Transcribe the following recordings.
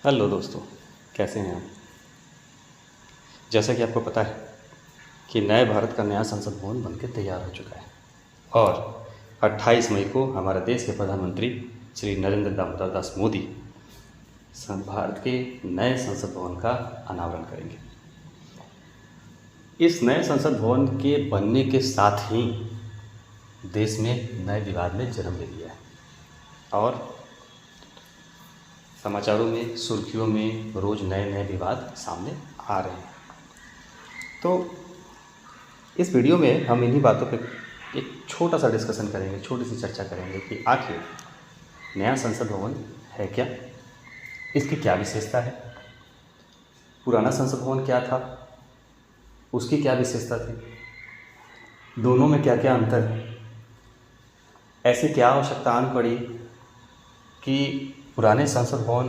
Hello दोस्तों, कैसे हैं आप। जैसा कि आपको पता है कि नए भारत का नया संसद भवन बनकर तैयार हो चुका है और 28 मई को हमारे देश के प्रधानमंत्री श्री नरेंद्र दामोदर दास मोदी भारत के नए संसद भवन का अनावरण करेंगे। इस नए संसद भवन के बनने के साथ ही देश में नए विवाद ने जन्म ले लिया है और समाचारों में, सुर्खियों में रोज़ नए नए विवाद सामने आ रहे हैं। तो इस वीडियो में हम इन्हीं बातों पे एक छोटा सा डिस्कशन करेंगे, छोटी सी चर्चा करेंगे कि आखिर नया संसद भवन है क्या, इसकी क्या विशेषता है, पुराना संसद भवन क्या था, उसकी क्या विशेषता थी, दोनों में क्या क्या अंतर है, ऐसी क्या आवश्यकता आन पड़ी कि पुराने संसद भवन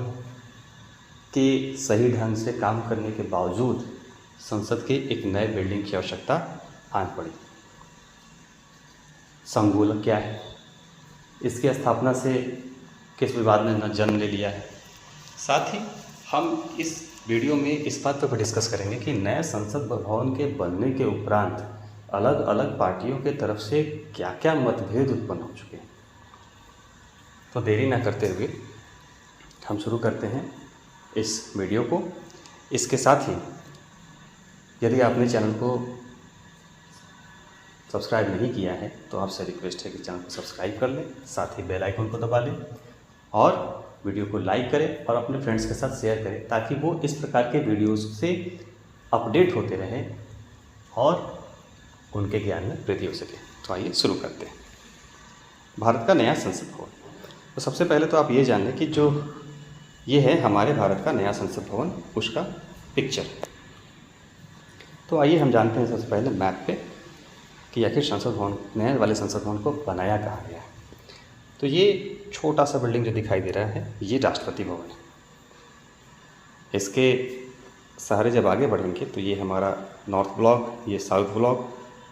के सही ढंग से काम करने के बावजूद संसद के एक नए बिल्डिंग की आवश्यकता आन पड़ी। संकुल क्या है, इसकी स्थापना से किस विवाद ने न जन्म ले लिया है। साथ ही हम इस वीडियो में इस बात पर डिस्कस करेंगे कि नए संसद भवन के बनने के उपरांत अलग अलग पार्टियों के तरफ से क्या क्या मतभेद उत्पन्न हो चुके हैं। तो देरी ना करते हुए हम शुरू करते हैं इस वीडियो को। इसके साथ ही यदि आपने चैनल को सब्सक्राइब नहीं किया है तो आपसे रिक्वेस्ट है कि चैनल को सब्सक्राइब कर लें, साथ ही बेल आइकन को दबा लें और वीडियो को लाइक करें और अपने फ्रेंड्स के साथ शेयर करें ताकि वो इस प्रकार के वीडियोस से अपडेट होते रहें और उनके ज्ञान में वृद्धि हो सके। तो आइए शुरू करते हैं। भारत का नया संसद भवन। तो सबसे पहले तो आप ये जान लें कि जो ये है हमारे भारत का नया संसद भवन, उसका पिक्चर। तो आइए हम जानते हैं सबसे पहले मैप पे कि आखिर संसद भवन, नए वाले संसद भवन को बनाया कहाँ गया है। तो ये छोटा सा बिल्डिंग जो दिखाई दे रहा है ये राष्ट्रपति भवन है। इसके सहारे जब आगे बढ़ेंगे तो ये हमारा नॉर्थ ब्लॉक, ये साउथ ब्लॉक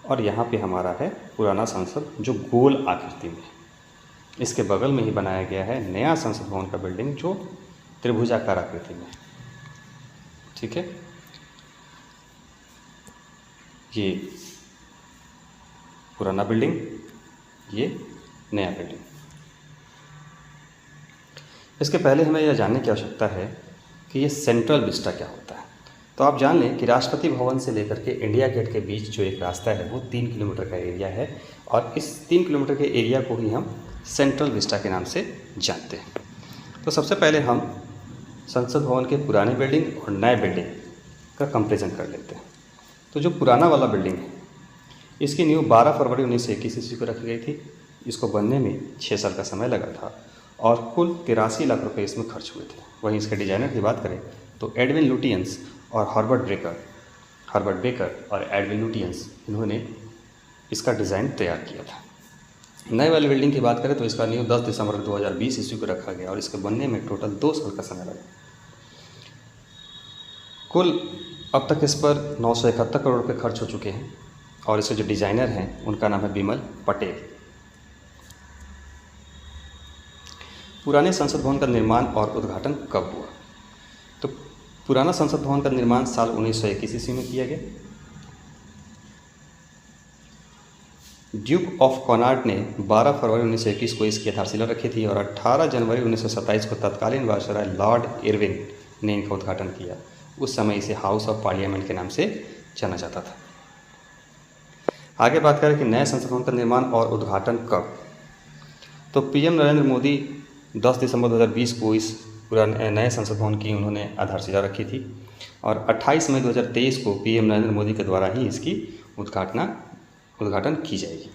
और यहाँ पे हमारा है पुराना संसद जो गोल आकृति में है। इसके बगल में ही बनाया गया है नया संसद भवन का बिल्डिंग जो त्रिभुजाकार आकृति में है। ठीक है, ये पुराना बिल्डिंग, ये नया बिल्डिंग। इसके पहले हमें यह जानने की आवश्यकता है कि ये सेंट्रल विस्टा क्या होता है। तो आप जान लें कि राष्ट्रपति भवन से लेकर के इंडिया गेट के बीच जो एक रास्ता है वो 3 किलोमीटर का एरिया है और इस 3 किलोमीटर के एरिया को ही हम सेंट्रल विस्टा के नाम से जानते हैं। तो सबसे पहले हम संसद भवन के पुराने बिल्डिंग और नए बिल्डिंग का कंपैरिजन कर लेते हैं। तो जो पुराना वाला बिल्डिंग है इसकी नींव 12 फरवरी 1921 ईस्वी को रखी गई थी। इसको बनने में 6 साल का समय लगा था और कुल 83 लाख रुपए इसमें खर्च हुए थे। वहीं इसके डिजाइनर की बात करें तो एडविन लुटियंस और हर्बर्ट बेकर और एडविन लुटियंस, इन्होंने इसका डिज़ाइन तैयार किया था। नए वाली बिल्डिंग की बात करें तो इसका नींव 10 दिसंबर 2020 ईस्वी को रखा गया और इसके बनने में टोटल 2 साल का समय लगा। कुल अब तक इस पर 971 करोड़ रुपए खर्च हो चुके हैं और इसके जो डिज़ाइनर हैं उनका नाम है बिमल पटेल। पुराने संसद भवन का निर्माण और उद्घाटन कब हुआ? तो पुराना संसद भवन का निर्माण साल 1921 ईस्वी में किया गया। ड्यूक ऑफ कॉनार्ड ने 12 फरवरी 1921 को इसकी आधारशिला रखी थी और 18 जनवरी 1927 को तत्कालीन वायसराय लॉर्ड इरविन ने इनका उद्घाटन किया। उस समय इसे हाउस ऑफ पार्लियामेंट के नाम से जाना जाता था। आगे बात करें कि नए संसद भवन का निर्माण और उद्घाटन कब। तो पीएम नरेंद्र मोदी 10 दिसंबर 2020 को इस पुराने नए संसद भवन की उन्होंने आधारशिला रखी थी और 28 मई 2023 को पीएम नरेंद्र मोदी के द्वारा ही इसकी उद्घाटन की जाएगी।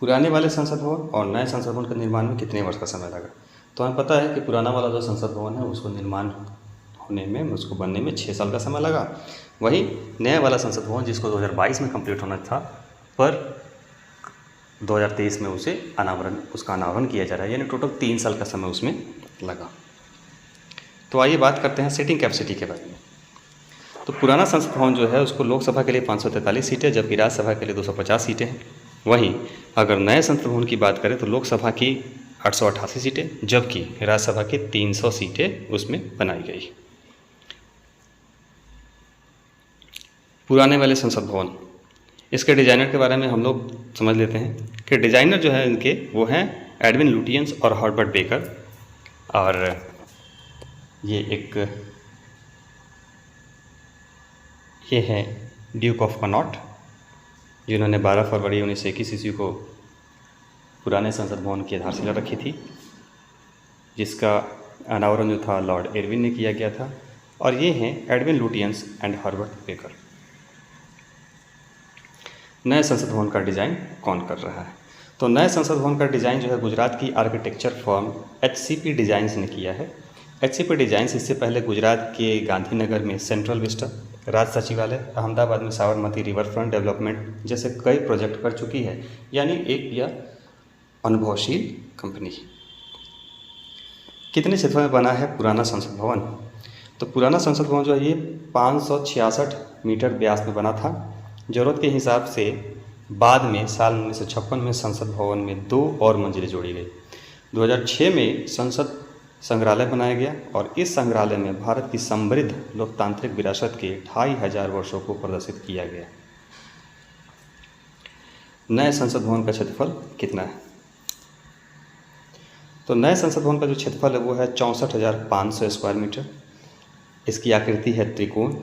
पुराने वाले संसद भवन और नए संसद भवन के निर्माण में कितने वर्ष का समय लगा? तो हमें पता है कि पुराना वाला जो संसद भवन है उसको निर्माण होने में, उसको बनने में 6 साल का समय लगा। वहीं नया वाला संसद भवन जिसको 2022 में कंप्लीट होना था पर 2023 में उसका अनावरण किया जा रहा है, यानी टोटल 3 साल का समय उसमें लगा। तो आइए बात करते हैं सीटिंग कैपेसिटी के बारे में। तो पुराना संसद भवन जो है उसको लोकसभा के लिए 543 सीटें जबकि राज्यसभा के लिए 250 सीटें हैं। वहीं अगर नए संसद भवन की बात करें तो लोकसभा की 888 सीटें, जबकि राज्यसभा की 300 सीटें उसमें बनाई गई। पुराने वाले संसद भवन, इसके डिज़ाइनर के बारे में हम लोग समझ लेते हैं कि डिज़ाइनर जो है इनके वो हैं एडविन लुटियंस और हर्बर्ट बेकर। और ये है ड्यूक ऑफ कनॉट, जिन्होंने 12 फरवरी 1921 ईस्वी को पुराने संसद भवन की आधारशिला रखी थी, जिसका अनावरण जो था लॉर्ड इरविन ने किया गया था। और ये हैं Edwin Lutyens and Herbert baker. नए संसद भवन का डिज़ाइन कौन कर रहा है? तो नए संसद भवन का डिज़ाइन जो है गुजरात की आर्किटेक्चर फर्म HCP डिज़ाइंस ने किया है। HCP डिज़ाइंस इससे पहले गुजरात के गांधीनगर में सेंट्रल विस्टा, राज सचिवालय, अहमदाबाद में साबरमती रिवर फ्रंट डेवलपमेंट जैसे कई प्रोजेक्ट कर चुकी है, यानी एक यह अनुभवशील कंपनी। कितने क्षेत्र में बना है पुराना संसद भवन? तो पुराना संसद भवन जो है ये 566 मीटर व्यास में बना था। ज़रूरत के हिसाब से बाद में साल 1956 में संसद भवन में 2 और मंजिलें जोड़ी गई। 2006 में संसद संग्रहालय बनाया गया और इस संग्रहालय में भारत की समृद्ध लोकतांत्रिक विरासत के 2500 वर्षों को प्रदर्शित किया गया। नए संसद भवन का क्षेत्रफल कितना है? तो नए संसद भवन का जो क्षेत्रफल है वो है 64,500 स्क्वायर मीटर। इसकी आकृति है त्रिकोण।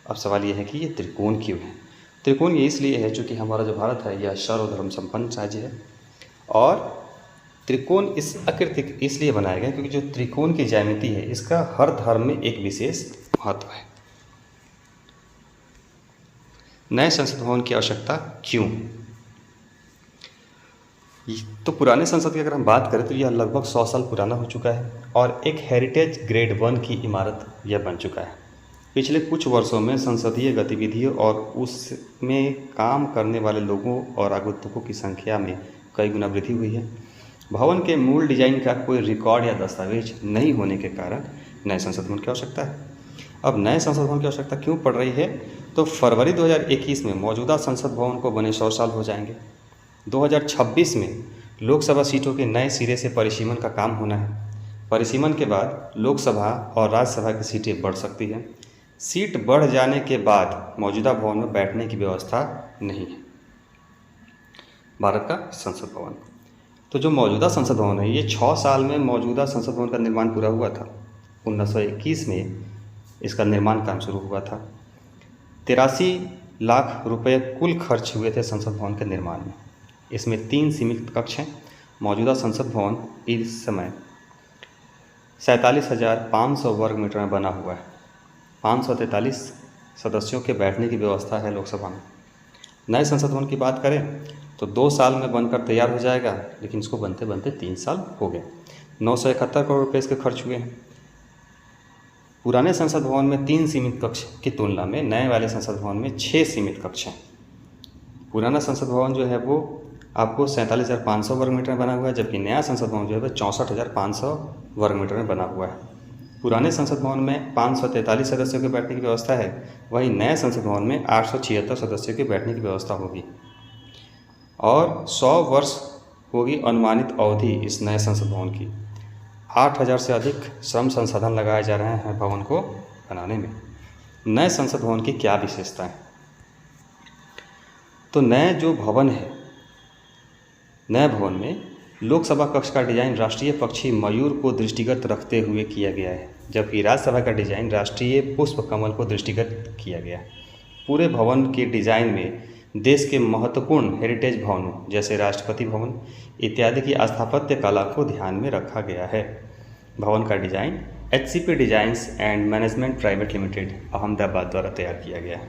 अब सवाल ये है कि ये त्रिकोण क्यों है? त्रिकोण ये इसलिए है क्योंकि हमारा जो भारत है यह सर्वधर्म संपन्न राज्य है और त्रिकोण इस आकृति इसलिए बनाया गया क्योंकि जो त्रिकोण की ज्यामिति है इसका हर धर्म में एक विशेष महत्व है। नए संसद भवन की आवश्यकता क्यों? तो पुराने संसद की अगर हम बात करें तो यह लगभग 100 साल पुराना हो चुका है और एक हेरिटेज ग्रेड 1 की इमारत यह बन चुका है। पिछले कुछ वर्षों में संसदीय गतिविधियों और उसमें काम करने वाले लोगों और आगंतुकों की संख्या में कई गुना वृद्धि हुई है। भवन के मूल डिजाइन का कोई रिकॉर्ड या दस्तावेज नहीं होने के कारण नए संसद भवन की आवश्यकता है। अब नए संसद भवन की आवश्यकता क्यों पड़ रही है? तो फरवरी 2021 में मौजूदा संसद भवन को बने 100 साल हो जाएंगे। 2026 में लोकसभा सीटों के नए सिरे से परिसीमन का काम होना है। परिसीमन के बाद लोकसभा और राज्यसभा की सीटें बढ़ सकती हैं। सीट बढ़ जाने के बाद मौजूदा भवन में बैठने की व्यवस्था नहीं है। भारत का संसद भवन, तो जो मौजूदा संसद भवन है ये 6 साल में मौजूदा संसद भवन का निर्माण पूरा हुआ था। 1921 में इसका निर्माण काम शुरू हुआ था। 83 लाख रुपए कुल खर्च हुए थे संसद भवन के निर्माण में। इसमें 3 सीमित कक्ष हैं। मौजूदा संसद भवन इस समय 47,500 वर्ग मीटर में बना हुआ है। 543 सदस्यों के बैठने की व्यवस्था है लोकसभा में। नए संसद भवन की बात करें तो 2 साल में बनकर तैयार हो जाएगा, लेकिन इसको बनते बनते 3 साल हो गए। 971 करोड़ रुपये इसके खर्च हुए हैं। पुराने संसद भवन में 3 सीमित कक्ष की तुलना में नए वाले संसद भवन में 6 सीमित कक्ष हैं। पुराना संसद भवन जो है वो आपको 47,500 वर्ग मीटर में बना हुआ है, जबकि नया संसद भवन जो है वह 64,500 वर्ग मीटर में बना हुआ है। पुराने संसद भवन में 543 सदस्यों के बैठने की व्यवस्था है, वहीं नए संसद भवन में 876 सदस्यों के बैठने की व्यवस्था होगी और 100 वर्ष होगी अनुमानित अवधि इस नए संसद भवन की। 8,000 से अधिक श्रम संसाधन लगाए जा रहे हैं भवन को बनाने में। नए संसद भवन की क्या विशेषताएं? तो नए जो भवन है, नए भवन में लोकसभा कक्ष का डिजाइन राष्ट्रीय पक्षी मयूर को दृष्टिगत रखते हुए किया गया है, जबकि राज्यसभा का डिजाइन राष्ट्रीय पुष्प कमल को दृष्टिगत किया गया है। पूरे भवन के डिजाइन में देश के महत्वपूर्ण हेरिटेज भवनों जैसे राष्ट्रपति भवन इत्यादि की स्थापत्य कला को ध्यान में रखा गया है। भवन का design HCP designs and management private limited Ahmedabad द्वारा तैयार किया गया है।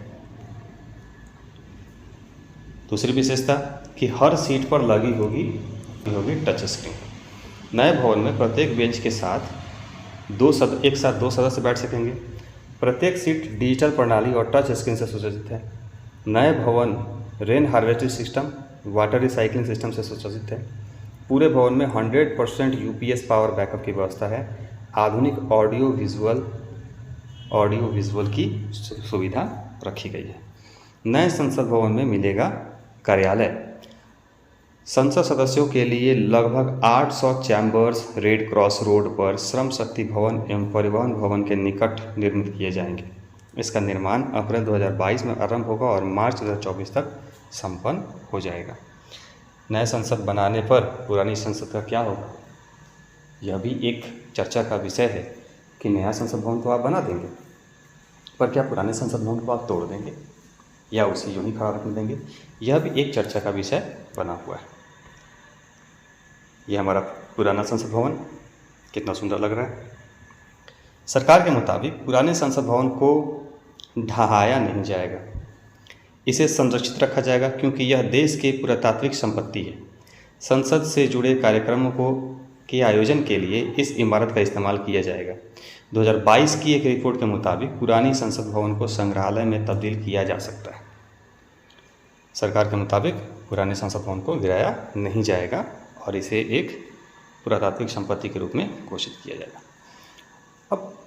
दूसरी विशेषता कि हर सीट पर लगी होगी टच स्क्रीन। नए भवन में प्रत्येक बेंच के साथ एक साथ दो सदस्य बैठ सकेंगे। प्रत्येक सीट डिजिटल प्रणाली और टच स्क्रीन से सुसज्जित है। नए भवन rain harvesting system, water recycling system से सुसज्जित है। पूरे भवन में 100% UPS पावर बैकअप की व्यवस्था है। आधुनिक ऑडियो विजुअल की सुविधा रखी गई है। नए संसद भवन में मिलेगा कार्यालय। संसद सदस्यों के लिए लगभग 800 चैम्बर्स रेड क्रॉस रोड पर श्रम शक्ति भवन एवं परिवहन भवन के निकट निर्मित किए जाएंगे। इसका निर्माण अप्रैल 2022 में आरंभ होगा और मार्च 2024 तक संपन्न हो जाएगा। नए संसद बनाने पर पुरानी संसद का क्या होगा, यह भी एक चर्चा का विषय है कि नया संसद भवन तो आप बना देंगे, पर क्या पुराने संसद भवन को आप तोड़ देंगे या उसे यूं ही खड़ा रखने देंगे, यह भी एक चर्चा का विषय बना हुआ है। यह हमारा पुराना संसद भवन कितना सुंदर लग रहा है। सरकार के मुताबिक पुराने संसद भवन को ढहाया नहीं जाएगा, इसे संरक्षित रखा जाएगा क्योंकि यह देश की पुरातात्विक संपत्ति है। संसद से जुड़े कार्यक्रमों के आयोजन के लिए इस इमारत का इस्तेमाल किया जाएगा। 2022 की एक रिपोर्ट के मुताबिक पुरानी संसद भवन को संग्रहालय में तब्दील किया जा सकता है। सरकार के मुताबिक पुराने संसद भवन को गिराया नहीं जाएगा और इसे एक पुरातात्विक संपत्ति के रूप में घोषित किया जाएगा। अब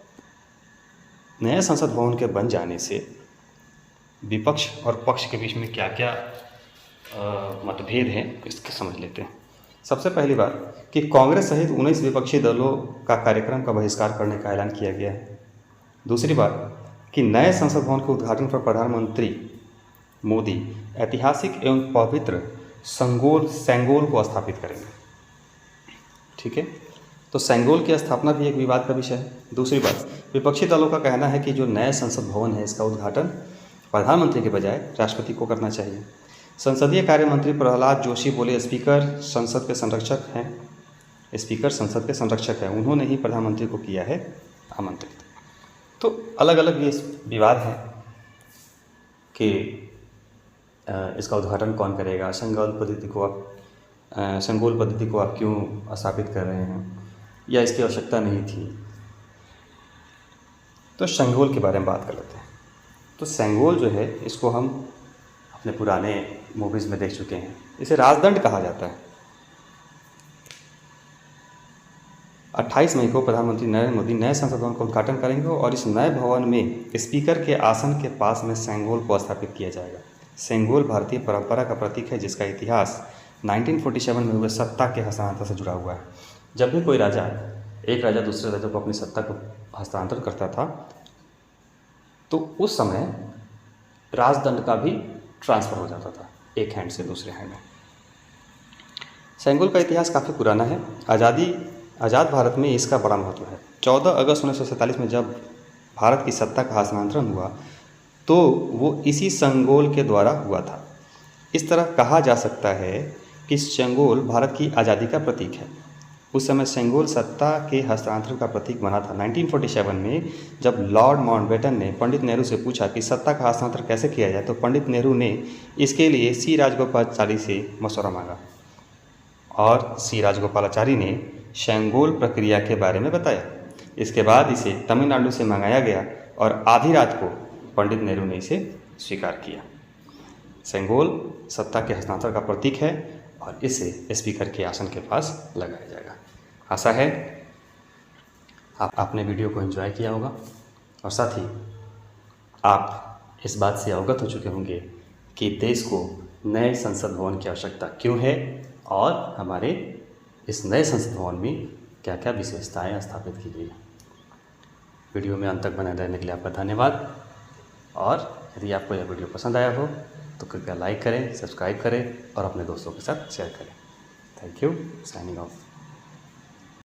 नए संसद भवन के बन जाने से विपक्ष और पक्ष के बीच में क्या क्या मतभेद हैं इसको समझ लेते हैं। सबसे पहली बात कि कांग्रेस सहित 19 विपक्षी दलों का कार्यक्रम का बहिष्कार करने का ऐलान किया गया है। दूसरी बात कि नए संसद भवन के उद्घाटन पर प्रधानमंत्री मोदी ऐतिहासिक एवं पवित्र सेंगोल को स्थापित करेंगे। ठीक है, तो सेंगोल की स्थापना भी एक विवाद का विषय है। दूसरी बात, विपक्षी दलों का कहना है कि जो नया संसद भवन है इसका उद्घाटन प्रधानमंत्री के बजाय राष्ट्रपति को करना चाहिए। संसदीय कार्य मंत्री प्रहलाद जोशी बोले स्पीकर संसद के संरक्षक हैं, उन्होंने ही प्रधानमंत्री को किया है आमंत्रित। तो अलग अलग ये विवाद है कि इसका उद्घाटन कौन करेगा, सेंगोल पद्धति को आप क्यों स्थापित कर रहे हैं, या इसकी आवश्यकता नहीं थी। तो सेंगोल के बारे में बात कर लेते हैं। तो सेंगोल जो है इसको हम अपने पुराने मूवीज़ में देख चुके हैं। इसे राजदंड कहा जाता है। 28 मई को प्रधानमंत्री नरेंद्र मोदी नए संसद भवन का उद्घाटन करेंगे और इस नए भवन में स्पीकर के आसन के पास में सेंगोल को स्थापित किया जाएगा। सेंगोल भारतीय परंपरा का प्रतीक है जिसका इतिहास 1947 में हुए सत्ता के हस्तांतरण से जुड़ा हुआ है। जब भी कोई राजा, एक राजा दूसरे राजा को अपनी सत्ता को हस्तांतरण करता था तो उस समय राजदंड का भी ट्रांसफ़र हो जाता था एक हैंड से दूसरे हैंड में। सेंगोल का इतिहास काफ़ी पुराना है। आज़ाद भारत में इसका बड़ा महत्व है। 14 अगस्त 1947 में जब भारत की सत्ता का हस्तांतरण हुआ तो वो इसी सेंगोल के द्वारा हुआ था। इस तरह कहा जा सकता है कि सेंगोल भारत की आज़ादी का प्रतीक है। उस समय सेंगोल सत्ता के हस्तांतरण का प्रतीक बना था। 1947 में जब लॉर्ड माउंटबेटन ने पंडित नेहरू से पूछा कि सत्ता का हस्तांतरण कैसे किया जाए तो पंडित नेहरू ने इसके लिए सी राजगोपालाचारी से मशवरा मांगा और सी राजगोपालाचारी ने सेंगोल प्रक्रिया के बारे में बताया। इसके बाद इसे तमिलनाडु से मंगाया गया और आधी रात को पंडित नेहरू ने इसे स्वीकार किया। सेंगोल सत्ता के हस्तांतरण का प्रतीक है और इसे स्पीकर के आसन के पास लगाया जाएगा। आशा है आपने वीडियो को एंजॉय किया होगा और साथ ही आप इस बात से अवगत हो चुके होंगे कि देश को नए संसद भवन की आवश्यकता क्यों है और हमारे इस नए संसद भवन में क्या क्या विशेषताएं स्थापित की गई हैं। वीडियो में अंत तक बने रहने के लिए आपका धन्यवाद और यदि आपको यह वीडियो पसंद आया हो तो कृपया लाइक करें, सब्सक्राइब करें और अपने दोस्तों के साथ शेयर करें। Thank you. Signing off.